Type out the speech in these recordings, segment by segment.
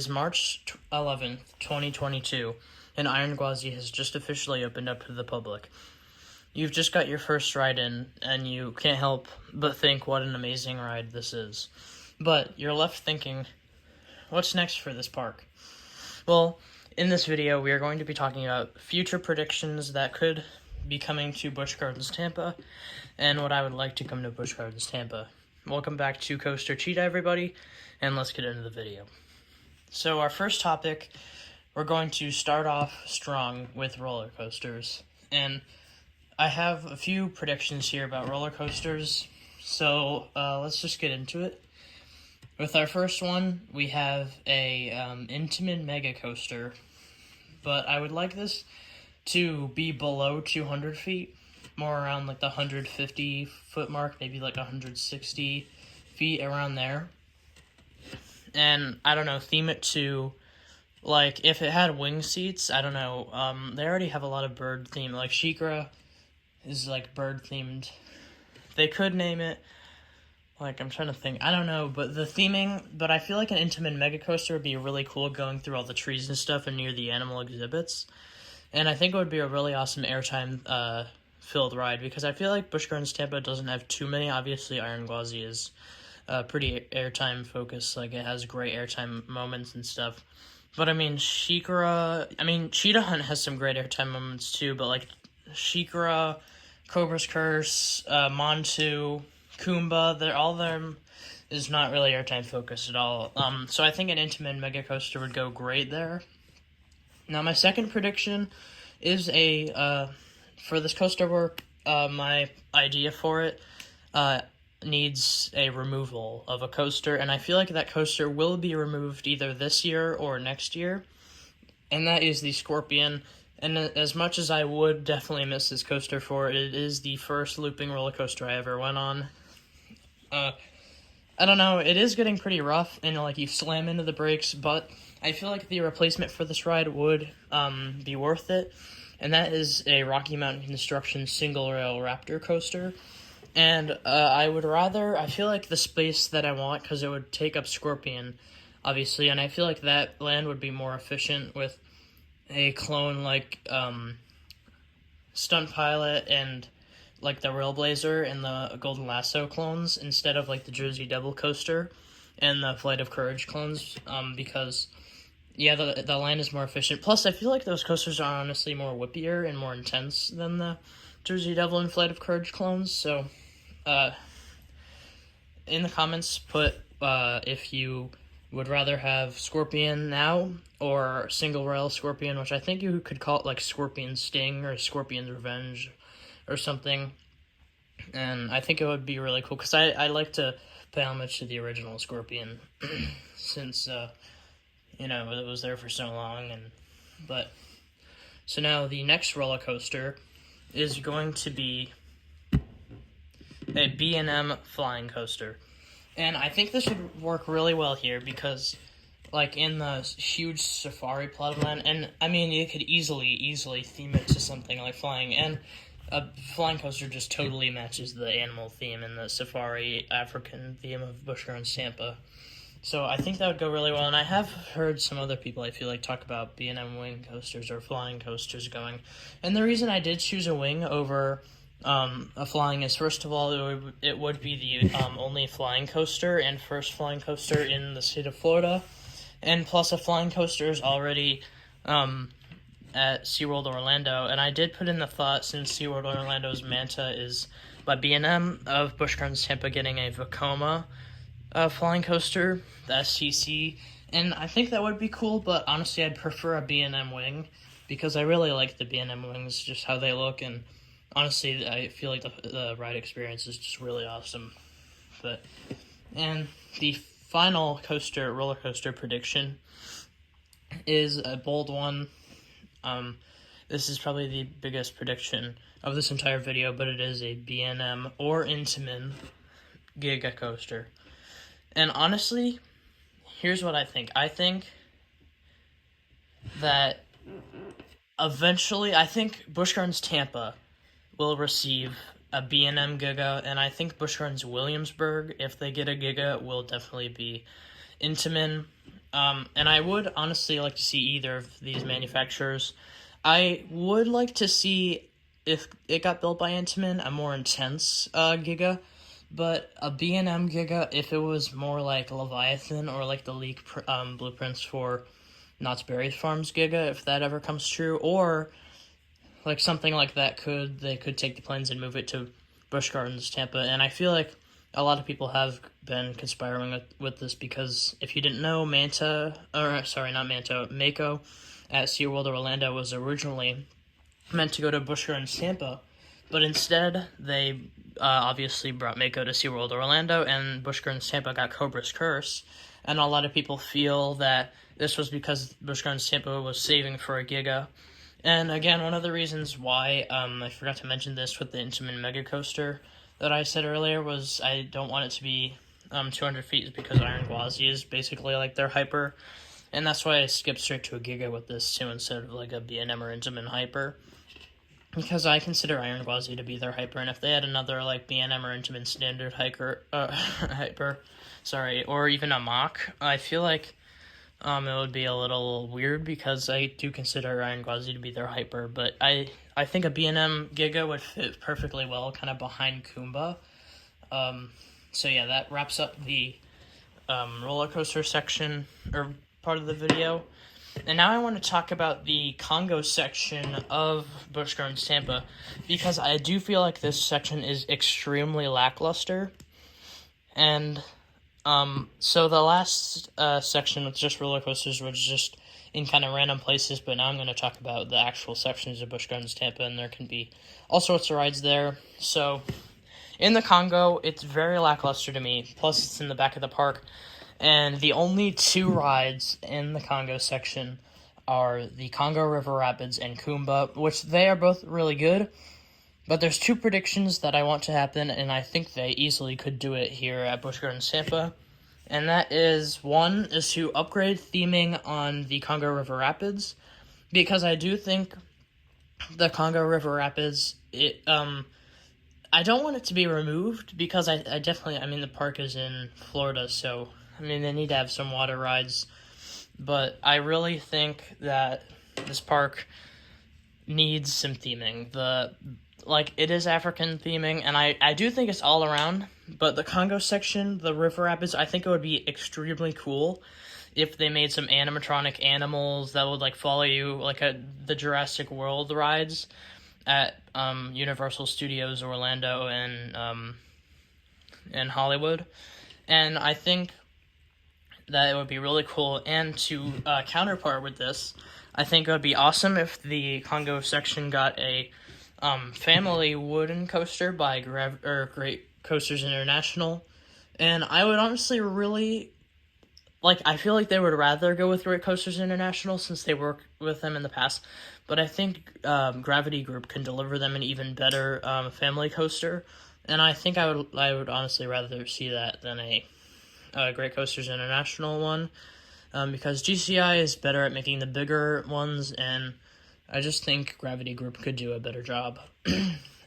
is March 11th, 2022, and Iron Gwazi has just officially opened up to the public. You've just got your first ride in, and you can't help but think what an amazing ride this is. But you're left thinking, what's next for this park? Well, in this video, we are going to be talking about future predictions that could be coming to Busch Gardens Tampa, and what I would like to come to Busch Gardens Tampa. Welcome back to Coaster Cheetah, everybody, and let's get into the video. So our first topic, we're going to start off strong with roller coasters, and I have a few predictions here about roller coasters, so let's just get into it. With our first one, we have a Intamin Mega Coaster, but I would like this to be below 200 feet, more around like the 150 foot mark, maybe like 160 feet, around there. And I don't know, theme it to, like, if it had wing seats, I don't know, they already have a lot of bird theme, like Shikra is like bird themed. They could name it, like, I'm trying to think, I don't know, but the theming, but I feel like an Intamin Mega Coaster would be really cool going through all the trees and stuff and near the animal exhibits. And I think it would be a really awesome airtime filled ride, because I feel like Busch Gardens Tampa doesn't have too many. Obviously, Iron Gwazi is pretty airtime focused, like it has great airtime moments and stuff. But I mean, Cheetah Hunt has some great airtime moments too, but like Shikra, Cobra's Curse, Montu, Kumba, all of them is not really airtime focused at all. So I think an Intamin Mega Coaster would go great there. Now, my second prediction is for this coaster work, my idea for it needs a removal of a coaster, and I feel like that coaster will be removed either this year or next year, and that is the Scorpion. And as much as I would definitely miss this coaster for it, it is the first looping roller coaster I ever went on. I don't know, it is getting pretty rough, and like you slam into the brakes, but I feel like the replacement for this ride would be worth it, and that is a Rocky Mountain Construction single rail Raptor coaster. And I feel like the space that I want, because it would take up Scorpion, obviously, and I feel like that land would be more efficient with a clone like Stunt Pilot and like the Railblazer and the Golden Lasso clones, instead of like the Jersey Devil coaster and the Flight of Courage clones, because yeah, the land is more efficient. Plus, I feel like those coasters are honestly more whippier and more intense than the Jersey Devil and Flight of Courage clones. So, in the comments, put if you would rather have Scorpion now or single rail Scorpion, which I think you could call it like Scorpion Sting or Scorpion's Revenge or something. And I think it would be really cool, because I like to pay homage to the original Scorpion since it was there for so long. So now the next roller coaster is going to be a B&M flying coaster. And I think this would work really well here, because like in the huge safari plot of land, and I mean, you could easily theme it to something like flying, and a flying coaster just totally matches the animal theme and the safari African theme of Busch Gardens Tampa. So I think that would go really well, and I have heard some other people, I feel like, talk about B&M wing coasters or flying coasters going. And the reason I did choose a wing over a flying is, first of all, it would be the only flying coaster and first flying coaster in the state of Florida. And plus, a flying coaster is already at SeaWorld Orlando. And I did put in the thought, since SeaWorld Orlando's Manta is by B&M, of Busch Gardens Tampa getting a Vekoma flying coaster, the STC, and I think that would be cool, but honestly I'd prefer a B&M wing, because I really like the B&M wings, just how they look, and honestly I feel like the ride experience is just really awesome. And the final roller coaster prediction is a bold one. This is probably the biggest prediction of this entire video, but it is a B&M or Intamin Giga Coaster. And honestly, here's what I think. I think that eventually, Busch Gardens Tampa will receive a B&M Giga, and I think Busch Gardens Williamsburg, if they get a Giga, will definitely be Intamin. And I would honestly like to see either of these manufacturers. I would like to see, if it got built by Intamin, a more intense Giga, but a B&M Giga, if it was more like Leviathan or like the leak blueprints for Knott's Berry Farms Giga, if that ever comes true, or like something like that, they could take the planes and move it to Busch Gardens, Tampa. And I feel like a lot of people have been conspiring with this, because if you didn't know, Mako at SeaWorld Orlando was originally meant to go to Busch Gardens, Tampa, but instead they obviously brought Mako to SeaWorld Orlando, and Busch Gardens, Tampa got Cobra's Curse, and a lot of people feel that this was because Busch Gardens, Tampa was saving for a Giga. And again, one of the reasons why I forgot to mention this with the Intamin Mega Coaster that I said earlier was I don't want it to be 200 feet, is because Iron Gwazi is basically like their hyper, and that's why I skipped straight to a Giga with this too, instead of like a B&M or Intamin hyper, because I consider Iron Gwazi to be their hyper, and if they had another like B&M or Intamin standard hyper, or even a Mach, I feel like it would be a little weird, because I do consider Iron Gwazi to be their hyper, but I think a B&M Giga would fit perfectly well kind of behind Kumba. So yeah, that wraps up the roller coaster section, or part of the video. And now I want to talk about the Congo section of Busch Gardens Tampa, because I do feel like this section is extremely lackluster. And so the last section with just roller coasters was just in kind of random places, but now I'm going to talk about the actual sections of Busch Gardens Tampa, and there can be all sorts of rides there. So in the Congo, it's very lackluster to me, plus it's in the back of the park, and the only two rides in the Congo section are the Congo River Rapids and Kumba, which they are both really good. But there's two predictions that I want to happen, and I think they easily could do it here at Busch Gardens Tampa. And that is, one is to upgrade theming on the Congo River Rapids, because I do think the Congo River Rapids, I don't want it to be removed, because I mean, the park is in Florida, so, I mean, they need to have some water rides. But I really think that this park needs some theming. It is African theming, and I do think it's all around, but the Congo section, the River Rapids, I think it would be extremely cool if they made some animatronic animals that would, follow you, the Jurassic World rides at Universal Studios Orlando and Hollywood. And I think that it would be really cool, and to counterpart with this, I think it would be awesome if the Congo section got a family wooden coaster by Great Coasters International, and I would honestly really, I feel like they would rather go with Great Coasters International since they worked with them in the past, but I think Gravity Group can deliver them an even better family coaster, and I think I would honestly rather see that than a Great Coasters International one, because GCI is better at making the bigger ones, and I just think Gravity Group could do a better job.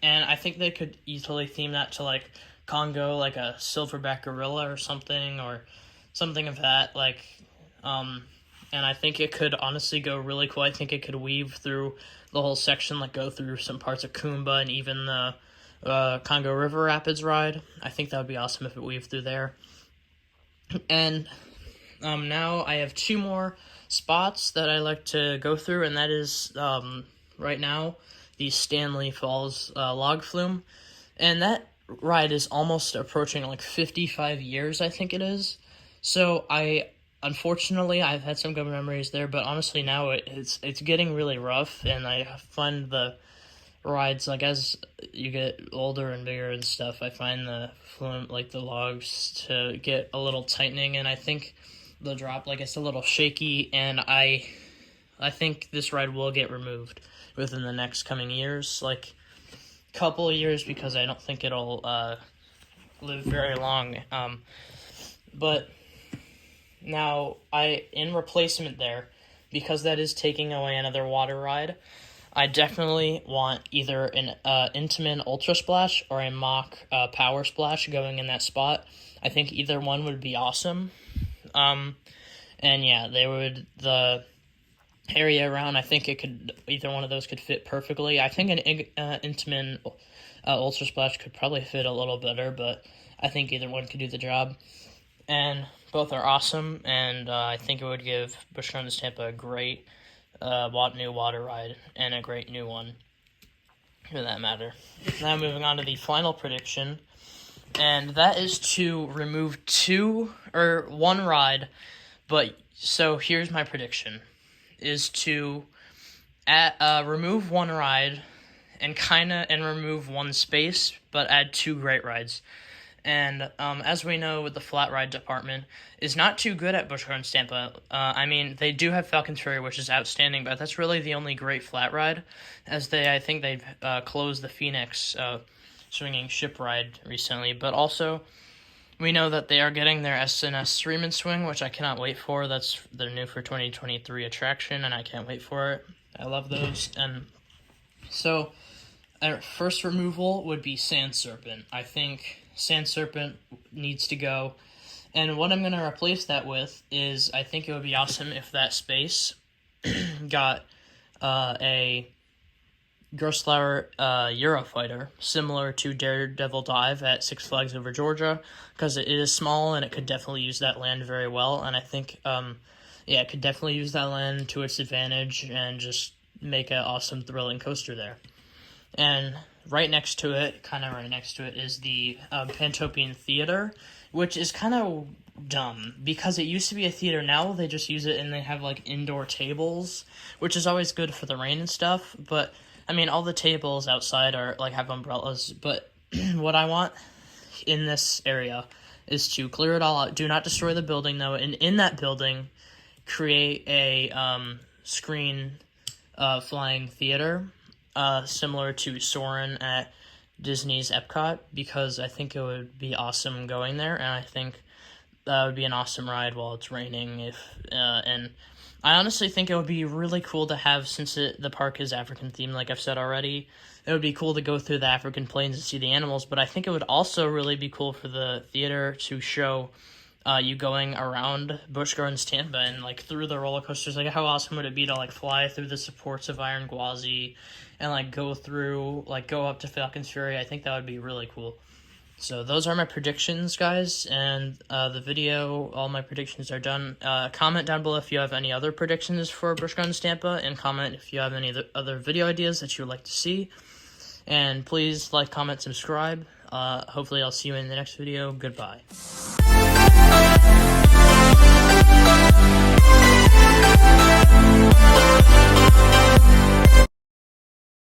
And I think they could easily theme that to, Congo, a silverback gorilla or something of that, and I think it could honestly go really cool. I think it could weave through the whole section, go through some parts of Kumba and even the Congo River Rapids ride. I think that would be awesome if it weaved through there. And now I have two more spots that I like to go through, and that is right now the Stanley Falls log flume, and that ride is almost approaching 55 years, I think it is. So unfortunately I've had some good memories there, but honestly now it's getting really rough, and I find the rides, as you get older and bigger and stuff, I find the flume, the logs, to get a little tightening, and I think the drop, it's a little shaky, and I think this ride will get removed within the next coming years, couple of years, because I don't think it'll live very long. But now in replacement there, because that is taking away another water ride, I definitely want either an Intamin Ultra Splash or a Mach Power Splash going in that spot. I think either one would be awesome. And yeah, the area around, I think either one of those could fit perfectly. I think an Intamin Ultra Splash could probably fit a little better, but I think either one could do the job. And both are awesome, and I think it would give Busch Gardens Tampa a great new water ride, and a great new one, for that matter. Now moving on to the final prediction, and that is to remove one ride, but so here's my prediction, is to remove one ride and remove one space, but add 2 great rides. And as we know, the flat ride department is not too good at Busch Gardens Tampa. I mean, they do have Falcon's Fury, which is outstanding, but that's really the only great flat ride, as I think they've closed the Phoenix swinging ship ride recently. But also, we know that they are getting their SNS Stream and Swing, which I cannot wait for. That's their new for 2023 attraction, and I can't wait for it. I love those. And so, our first removal would be Sand Serpent. I think Sand Serpent needs to go. And what I'm going to replace that with is, I think it would be awesome if that space got a Gerstlauer Eurofighter, similar to Daredevil Dive at Six Flags Over Georgia, because it is small and it could definitely use that land very well. And I think, it could definitely use that land to its advantage and just make an awesome, thrilling coaster there. And right next to it, is the Pantopian Theater, which is kind of dumb, because it used to be a theater. Now they just use it and they have, indoor tables, which is always good for the rain and stuff, but, I mean, all the tables outside are, have umbrellas, but what I want in this area is to clear it all out. Do not destroy the building, though, and in that building, create a screen flying theater, similar to Soarin' at Disney's Epcot, because I think it would be awesome going there, and I think that would be an awesome ride while it's raining. And I honestly think it would be really cool to have, since the park is African themed, like I've said already, it would be cool to go through the African plains and see the animals, but I think it would also really be cool for the theater to show you going around Busch Gardens Tampa and through the roller coasters. How awesome would it be to fly through the supports of Iron Gwazi and go up to Falcon's Fury? I think that would be really cool. So those are my predictions, guys, and all my predictions are done. Comment down below if you have any other predictions for Busch Gardens Tampa, and comment if you have any other video ideas that you would like to see. And please like, comment, subscribe. Hopefully I'll see you in the next video. Goodbye.